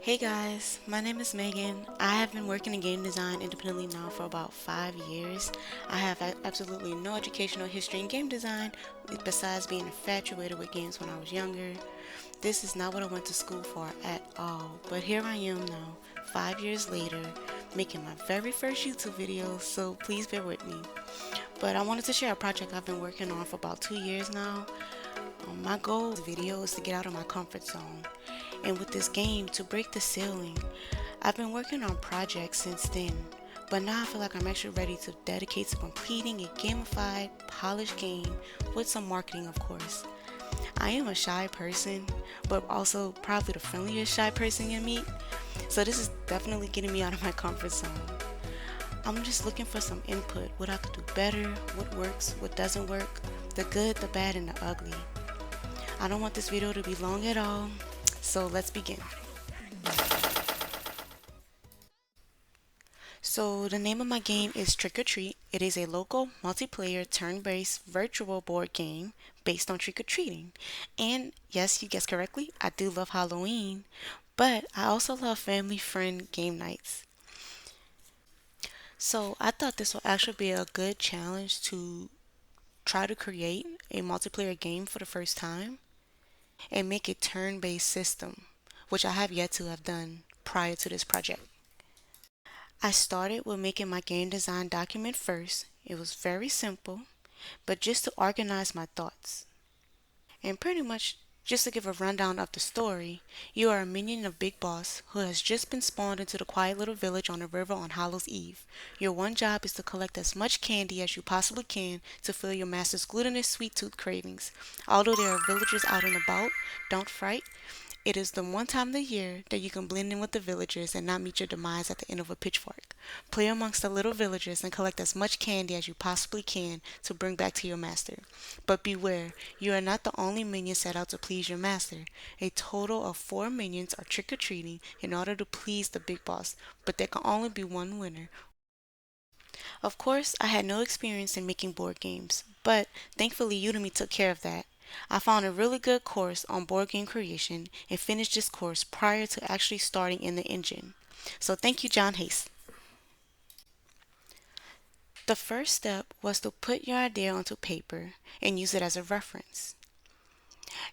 Hey guys, my name is Megan. I have been working in game design independently now for about 5 years. I have absolutely no educational history in game design besides being infatuated with games when I was younger. This is not what I went to school for at all, but here I am now, 5 years later, making my very first YouTube video, so please bear with me. But I wanted to share a project I've been working on for about 2 years now. My goal with this video is to get out of my comfort zone, and with this game, to break the ceiling. I've been working on projects since then, but now I feel like I'm actually ready to dedicate to completing a gamified, polished game with some marketing, of course. I am a shy person, but also probably the friendliest shy person you meet, so this is definitely getting me out of my comfort zone. I'm just looking for some input, what I could do better, what works, what doesn't work, the good, the bad, and the ugly. I don't want this video to be long at all, so let's begin. So the name of my game is Trick or Treat. It is a local multiplayer turn-based virtual board game based on trick or treating. And yes, you guessed correctly, I do love Halloween, but I also love family friend game nights. So I thought this would actually be a good challenge to try to create a multiplayer game for the first time and make a turn-based system, which I have yet to have done prior to this project. I started with making my game design document first. It was very simple, but just to organize my thoughts. And pretty much, just to give a rundown of the story, you are a minion of Big Boss who has just been spawned into the quiet little village on the river on Hallows Eve. Your one job is to collect as much candy as you possibly can to fill your master's gluttonous sweet tooth cravings. Although there are villagers out and about, don't fright. It is the one time of the year that you can blend in with the villagers and not meet your demise at the end of a pitchfork. Play amongst the little villagers and collect as much candy as you possibly can to bring back to your master. But beware, you are not the only minion set out to please your master. A total of 4 minions are trick-or-treating in order to please the big boss, but there can only be one winner. Of course, I had no experience in making board games, but thankfully Udemy took care of that. I found a really good course on board game creation and finished this course prior to actually starting in the engine. So thank you, John Hayes. The first step was to put your idea onto paper and use it as a reference,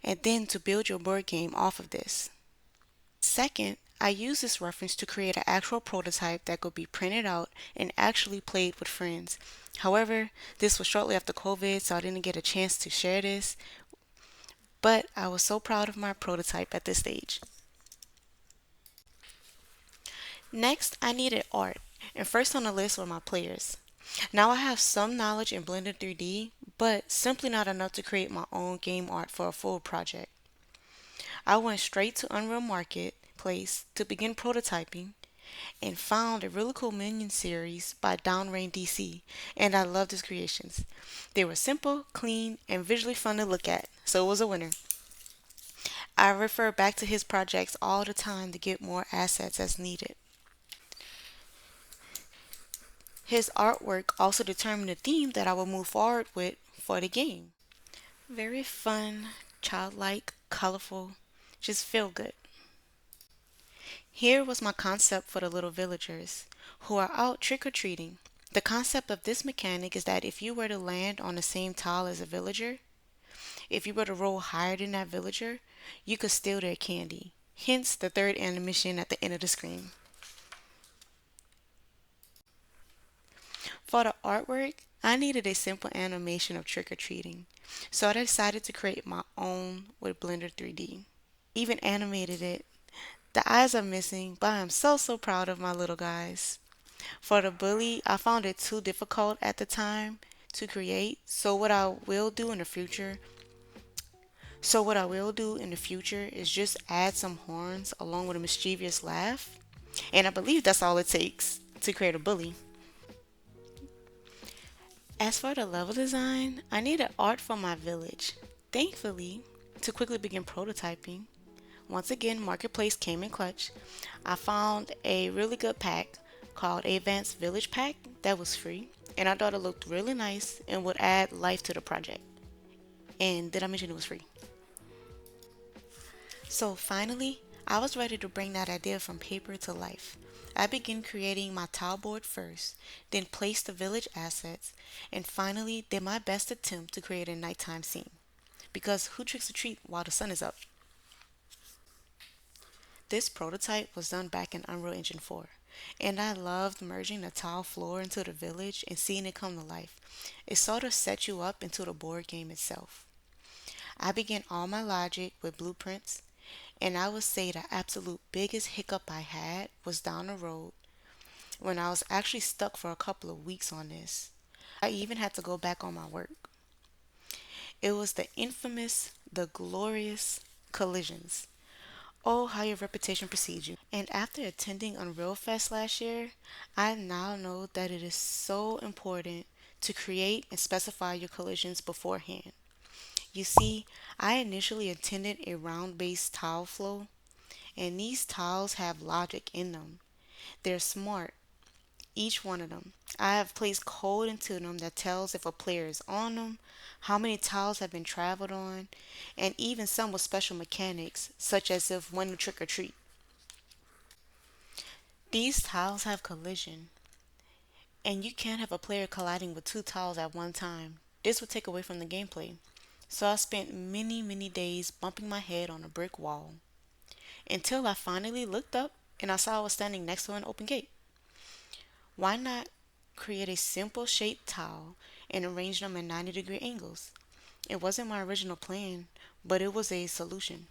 and then to build your board game off of this. Second, I used this reference to create an actual prototype that could be printed out and actually played with friends. However, this was shortly after COVID, so I didn't get a chance to share this, but I was so proud of my prototype at this stage. Next, I needed art, and first on the list were my players. Now I have some knowledge in Blender 3D, but simply not enough to create my own game art for a full project. I went straight to Unreal Marketplace to begin prototyping and found a really cool minion series by Downrain DC, and I loved his creations. They were simple, clean, and visually fun to look at, so it was a winner. I refer back to his projects all the time to get more assets as needed. His artwork also determined the theme that I will move forward with for the game. Very fun, childlike, colorful, just feel good. Here was my concept for the little villagers who are out trick or treating. The concept of this mechanic is that if you were to land on the same tile as a villager, if you were to roll higher than that villager, you could steal their candy. Hence the third animation at the end of the screen. For the artwork, I needed a simple animation of trick or treating, so I decided to create my own with Blender 3D. Even animated it. The eyes are missing, but I'm so proud of my little guys. For the bully, I found it too difficult at the time to create, so what I will do in the future is just add some horns along with a mischievous laugh, and I believe that's all it takes to create a bully. As for the level design, I needed art for my village. Thankfully, to quickly begin prototyping, once again, Marketplace came in clutch. I found a really good pack called Advanced Village Pack that was free, and I thought it looked really nice and would add life to the project. And did I mention it was free? So finally, I was ready to bring that idea from paper to life. I began creating my tile board first, then placed the village assets, and finally did my best attempt to create a nighttime scene. Because who tricks or treat while the sun is up? This prototype was done back in Unreal Engine 4, and I loved merging the tile floor into the village and seeing it come to life. It sort of set you up into the board game itself. I began all my logic with blueprints, and I would say the absolute biggest hiccup I had was down the road when I was actually stuck for a couple of weeks on this. I even had to go back on my work. It was the infamous, the glorious collisions. Oh, how your reputation precedes you. And after attending Unreal Fest last year, I now know that it is so important to create and specify your collisions beforehand. You see, I initially intended a round based tile flow, and these tiles have logic in them. They're smart, each one of them. I have placed code into them that tells if a player is on them, how many tiles have been traveled on, and even some with special mechanics, such as if when to trick or treat. These tiles have collision, and you can't have a player colliding with two tiles at one time. This would take away from the gameplay. So I spent many, many days bumping my head on a brick wall until I finally looked up and I saw I was standing next to an open gate. Why not create a simple shaped tile and arrange them at 90-degree angles? It wasn't my original plan, but it was a solution.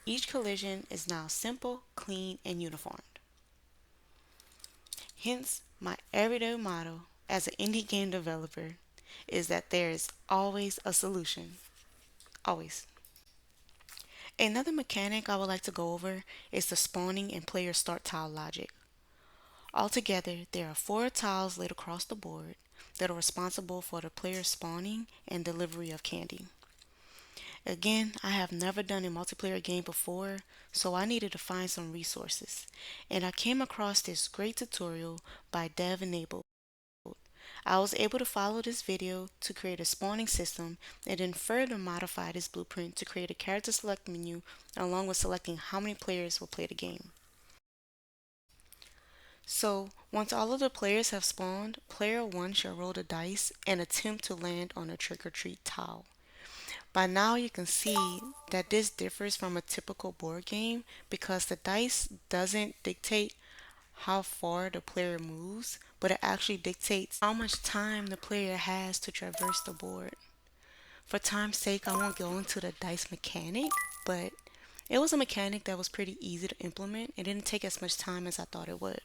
Each collision is now simple, clean, and uniformed. Hence, my everyday motto as an indie game developer is that there is always a solution. Always. Another mechanic I would like to go over is the spawning and player start tile logic. Altogether, there are four tiles laid across the board that are responsible for the player spawning and delivery of candy. Again, I have never done a multiplayer game before, so I needed to find some resources. And I came across this great tutorial by Dev Enabled. I was able to follow this video to create a spawning system and then further modify this blueprint to create a character select menu along with selecting how many players will play the game. So, once all of the players have spawned, player 1 shall roll the dice and attempt to land on a trick or treat tile. By now you can see that this differs from a typical board game because the dice doesn't dictate how far the player moves, but it actually dictates how much time the player has to traverse the board. For time's sake, I won't go into the dice mechanic, but it was a mechanic that was pretty easy to implement. It didn't take as much time as I thought it would.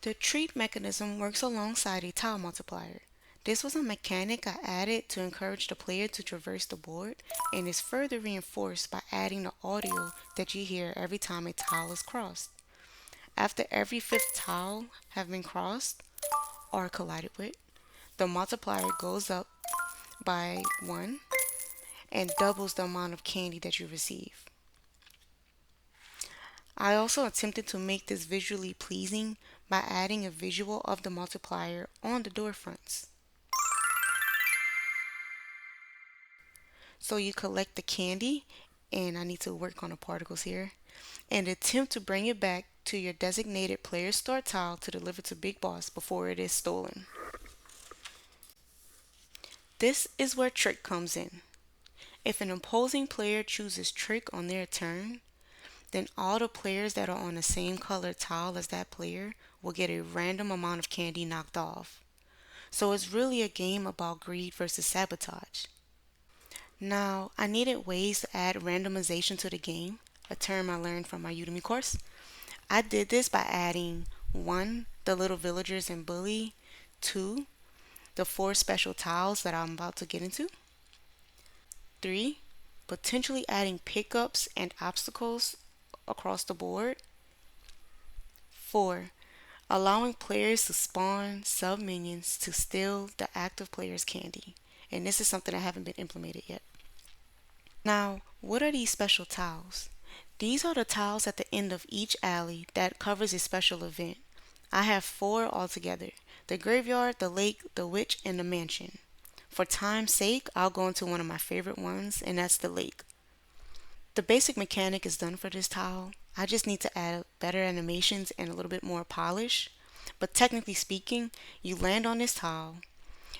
The treat mechanism works alongside a tile multiplier. This was a mechanic I added to encourage the player to traverse the board and is further reinforced by adding the audio that you hear every time a tile is crossed. After every fifth tile have been crossed or collided with, the multiplier goes up by 1 and doubles the amount of candy that you receive. I also attempted to make this visually pleasing by adding a visual of the multiplier on the door fronts. So you collect the candy, and I need to work on the particles here, and attempt to bring it back to your designated player start tile to deliver to Big Boss before it is stolen. This is where trick comes in. If an opposing player chooses trick on their turn, then all the players that are on the same color tile as that player will get a random amount of candy knocked off. So it's really a game about greed versus sabotage. Now, I needed ways to add randomization to the game, a term I learned from my Udemy course. I did this by adding 1. The little villagers and bully, 2. The 4 special tiles that I'm about to get into, 3. Potentially adding pickups and obstacles across the board, 4. Allowing players to spawn sub minions to steal the active player's candy. And this is something that haven't been implemented yet. Now, what are these special tiles? These are the tiles at the end of each alley that covers a special event. I have 4 altogether. the graveyard, the lake, the witch, and the mansion. For time's sake, I'll go into one of my favorite ones, and that's the lake. The basic mechanic is done for this tile. I just need to add better animations and a little bit more polish. But technically speaking, you land on this tile,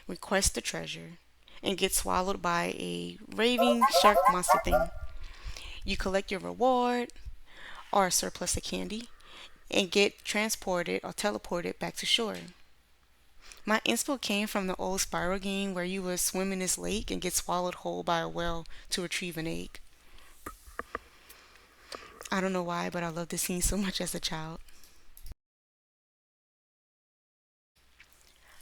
request the treasure, and get swallowed by a raving shark monster thing. You collect your reward or a surplus of candy and get transported or teleported back to shore. My inspo came from the old Spyro game where you would swim in this lake and get swallowed whole by a whale to retrieve an egg. I don't know why, but I loved this scene so much as a child.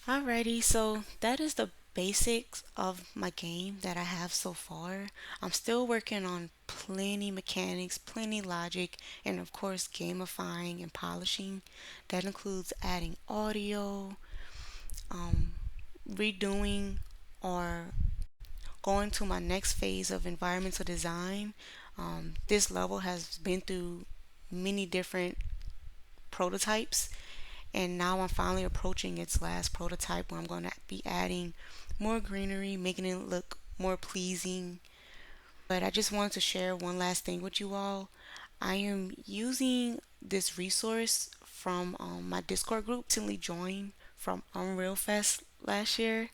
Alrighty, so that is the basics of my game that I have so far. I'm still working on plenty mechanics, plenty logic, and of course gamifying and polishing. That includes adding audio, um, redoing or going to my next phase of environmental design. This level has been through many different prototypes, and now I'm finally approaching its last prototype where I'm going to be adding more greenery, making it look more pleasing. But I just wanted to share one last thing with you all. I am using this resource from my Discord group, recently joined from Unreal Fest last year,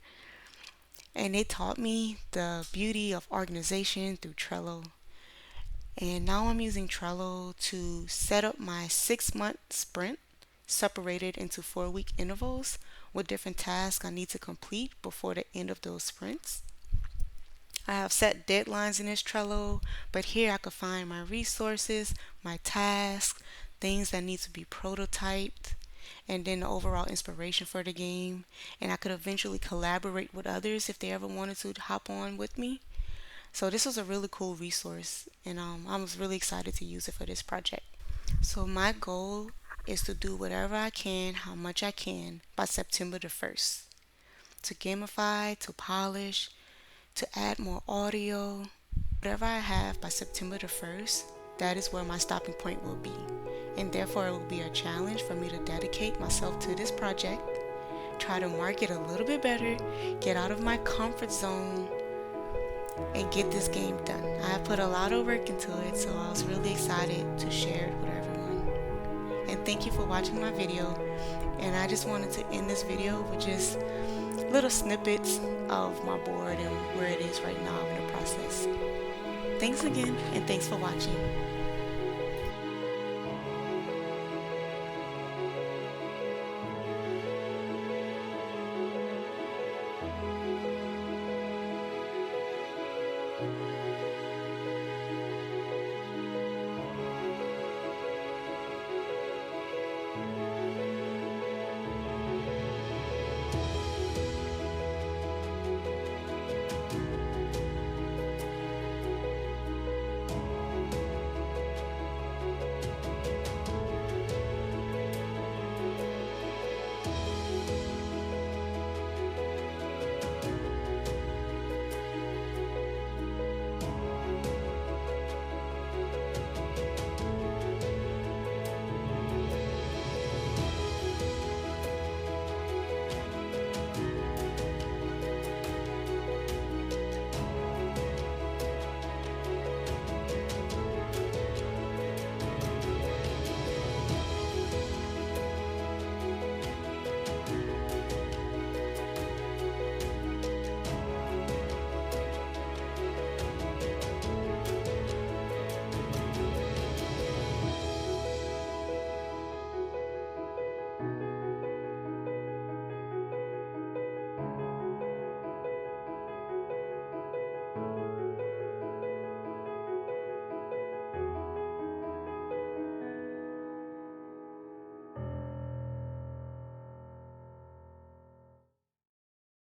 and it taught me the beauty of organization through Trello. And now I'm using Trello to set up my 6 month sprint separated into 4 week intervals with different tasks I need to complete before the end of those sprints. I have set deadlines in this Trello, but here I could find my resources, my tasks, things that need to be prototyped, and then the overall inspiration for the game. And I could eventually collaborate with others if they ever wanted to hop on with me. So this was a really cool resource, and I was really excited to use it for this project. So my goal is to do whatever I can, how much I can, by September the 1st. To gamify, to polish, to add more audio. Whatever I have by September the 1st, that is where my stopping point will be. And therefore it will be a challenge for me to dedicate myself to this project, try to market a little bit better, get out of my comfort zone, and get this game done. I have put a lot of work into it, so I was really excited to share it with everyone. And thank you for watching my video. And I just wanted to end this video with just little snippets of my board and where it is right now in the process. Thanks again, and thanks for watching.